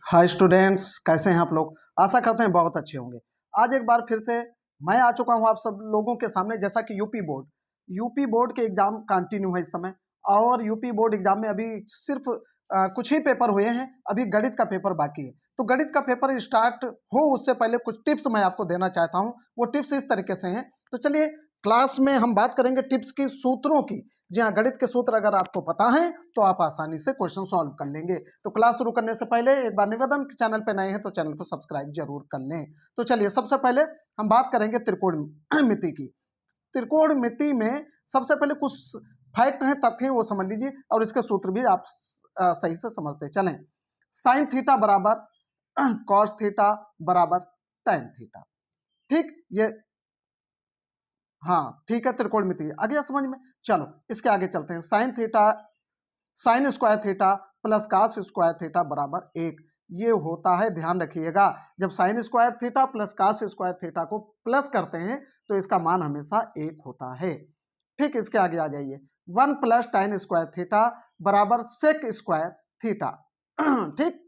Hi students, कैसे हैं आप लोग। आशा करते हैं बहुत अच्छे होंगे। आज एक बार फिर से मैं आ चुका हूं आप सब लोगों के सामने। जैसा कि यूपी बोर्ड के एग्जाम कंटिन्यू है इस समय, और यूपी बोर्ड एग्जाम में अभी सिर्फ कुछ ही पेपर हुए हैं। अभी गणित का पेपर बाकी है, तो गणित का पेपर स्टार्ट हो उससे पहले कुछ टिप्स मैं आपको देना चाहता हूं। वो टिप्स इस तरीके से हैं, तो चलिए क्लास में हम बात करेंगे टिप्स की, सूत्रों की। जी हाँ, गणित के सूत्र अगर आपको पता है तो आप आसानी से क्वेश्चन सॉल्व कर लेंगे। तो क्लास शुरू करने से पहले एक बार निवेदन, चैनल पे नए हैं तो चैनल को सब्सक्राइब जरूर कर लें। तो चलिए सबसे पहले हम बात करेंगे त्रिकोणमिति की। त्रिकोणमिति में सबसे पहले कुछ फैक्ट हैं, तथ्य हैं, वो समझ लीजिए, और इसके सूत्र भी आप सही से समझते चलें। साइन थीटा बराबर कॉस थीटा बराबर टेन थीटा। ठीक, ये हाँ ठीक है, त्रिकोणमिति आ गया समझ में। चलो इसके आगे चलते हैं। Sine square theta plus cos square theta बराबर एक। ये होता है, ध्यान रखिएगा, जब sine square theta plus cos square theta को प्लस करते हैं तो इसका मान हमेशा एक होता है। ठीक, इसके आगे आ जाइए। 1 प्लस tan स्क्वायर थीटा बराबर सेक स्क्वायर थीटा। ठीक,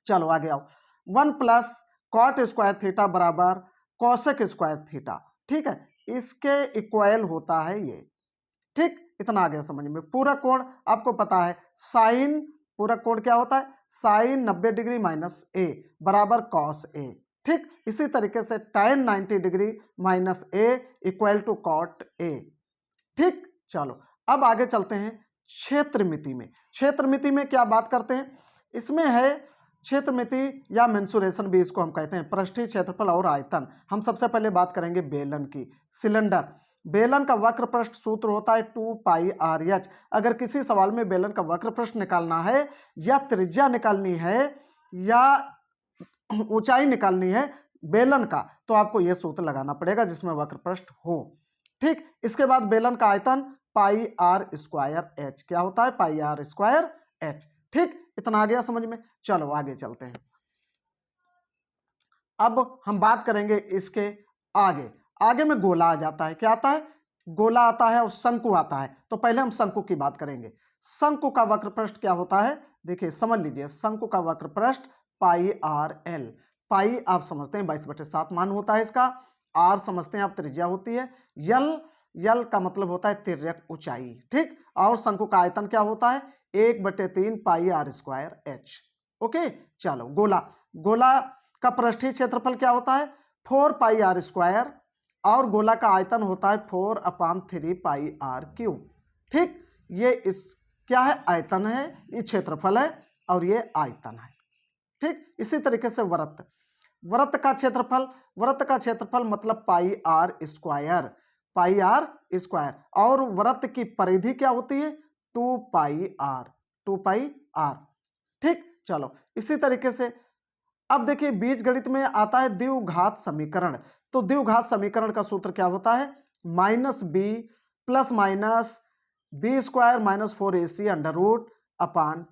चलो आगे आओ। 1 प्लस कॉट स्क्वायर थीटा बराबर कॉसेक स्क्वायर थीटा। ठीक है, इसके इक्वल होता है ये। ठीक, इतना आ गया समझ में। पूरक कोण आपको पता है, साइन पूरक कोण क्या होता है, साइन 90 डिग्री माइनस ए बराबर कॉस ए। ठीक, इसी तरीके से tan 90 degree minus A equal to cot A. ठीक, चलो अब आगे चलते हैं क्षेत्रमिति में। क्षेत्रमिति में क्या बात करते हैं, इसमें है क्षेत्रमिति या मेंसुरेशन भी इसको हम कहते हैं, पृष्ठीय क्षेत्रफल और आयतन। हम सबसे पहले बात करेंगे बेलन की। सिलेंडर, बेलन का वक्र पृष्ठ सूत्र होता है 2 पाई आर एच। अगर किसी सवाल में बेलन का वक्र पृष्ठ निकालना है, या त्रिज्या निकालनी है, या ऊंचाई निकालनी है बेलन का, तो आपको यह सूत्र लगाना पड़ेगा जिसमें वक्र पृष्ठ हो। ठीक, इसके बाद बेलन का आयतन पाई आर स्क्वायर एच। क्या होता है, पाई आर स्क्वायर एच। ठीक, इतना आ गया समझ में। चलो आगे चलते हैं। अब हम बात करेंगे इसके आगे। आगे में गोला आ जाता है। क्या आता है, गोला आता है, और शंकु आता है। तो पहले हम शंकु की बात करेंगे। शंकु का वक्र पृष्ठ क्या होता है, देखिए समझ लीजिए। शंकु का वक्र पृष्ठ पाई आर एल। पाई आप समझते हैं 22/7 मान होता है इसका। आर समझते हैं आप त्रिज्या होती है। यल का मतलब होता है तिर्यक ऊंचाई। ठीक, और शंकु का आयतन क्या होता है, 1/3 पाई आर स्क्वायर एच। ओके, चलो गोला। गोला का पृष्ठीय क्षेत्रफल क्या होता है, 4 पाई आर स्क्वायर, और गोला का आयतन होता है 4/3 पाई आर क्यूब। ठीक, ये इस क्या है, आयतन है, ये क्षेत्रफल है, और ये आयतन है। ठीक, इसी तरीके से वृत्त का क्षेत्रफल मतलब pi R square, pi R square. और वृत्त की परिधि क्या होती है, 2 पाई आर। ठीक, चलो इसी तरीके से अब देखिए बीजगणित में आता है द्विघात समीकरण। तो द्विघात समीकरण का सूत्र क्या होता है, minus B plus minus B square minus 4ac under root upon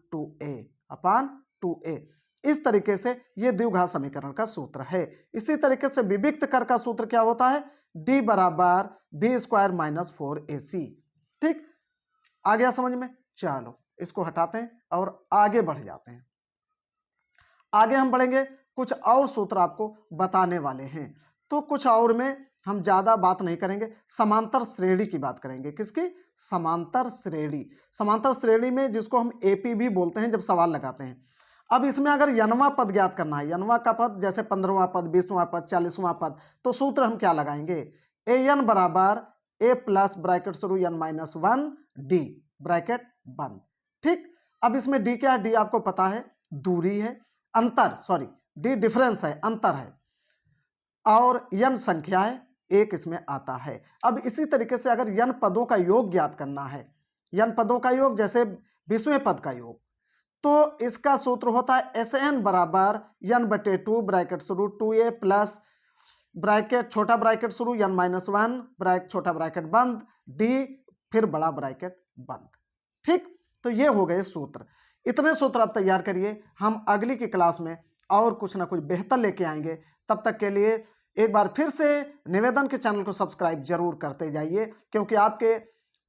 2a। इस तरीके से ये द्विघात समीकरण का सूत्र है। इसी तरीके से विविक्त कर का सूत्र क्या होता है, d बराबर बी स्क्वायर माइनस 4ac। ठीक, आ गया समझ में। चलो इसको हटाते हैं और आगे बढ़ जाते हैं। आगे हम बढ़ेंगे, कुछ और सूत्र आपको बताने वाले हैं। तो कुछ और में हम ज्यादा बात नहीं करेंगे, समांतर श्रेणी की बात करेंगे। किसकी, समांतर श्रेणी। समांतर श्रेणी में जिसको हम एपी भी बोलते हैं जब सवाल लगाते हैं। अब इसमें अगर यनवा पद ज्ञात करना है, यनवा का पद जैसे 15वां पद, 20वां पद, 40वां पद, तो सूत्र हम क्या लगाएंगे, ए एन बराबर ए प्लस ब्रैकेट शुरू n माइनस 1 डी ब्रैकेट बंद। ठीक, अब इसमें डी क्या है, डी आपको पता है दूरी है, डी डिफरेंस है, अंतर है, और यन संख्या है, एक इसमें आता है। अब इसी तरीके से अगर यन पदों का योग ज्ञात करना है, यन पदों का योग जैसे 20वें पद का योग, तो इसका सूत्र होता है एस एन बराबर n/2 ब्रैकेट शुरू 2a प्लस ब्रैकेट छोटा ब्रैकेट शुरू n माइनस 1 ब्रैकेट छोटा ब्रैकेट बंद डी फिर बड़ा ब्रैकेट बंद। ठीक, तो ये हो गए सूत्र। इतने सूत्र आप तैयार करिए, हम अगली की क्लास में और कुछ ना कुछ बेहतर लेके आएंगे। तब तक के लिए एक बार फिर से निवेदन के चैनल को सब्सक्राइब जरूर करते जाइए, क्योंकि आपके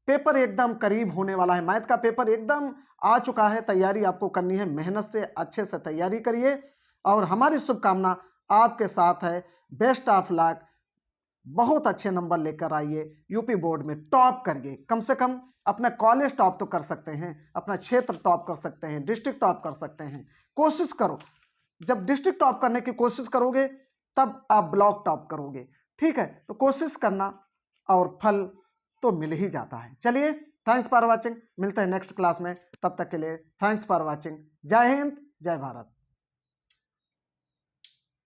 पेपर एकदम करीब होने वाला है, मैथ का पेपर एकदम आ चुका है, तैयारी आपको करनी है, मेहनत से अच्छे से तैयारी करिए और हमारी शुभकामना आपके साथ है। बेस्ट ऑफ लक, बहुत अच्छे नंबर लेकर आइए, यूपी बोर्ड में टॉप करिए, कम से कम अपना कॉलेज टॉप तो कर सकते हैं, अपना क्षेत्र टॉप कर सकते हैं, डिस्ट्रिक्ट टॉप कर सकते हैं, कोशिश करो। जब डिस्ट्रिक्ट टॉप करने की कोशिश करोगे तब आप ब्लॉक टॉप करोगे, ठीक है? तो कोशिश करना और फल तो मिल ही जाता है। चलिए, थैंक्स फॉर वॉचिंग, मिलते हैं नेक्स्ट क्लास में, तब तक के लिए थैंक्स फॉर वॉचिंग। जय हिंद, जय भारत।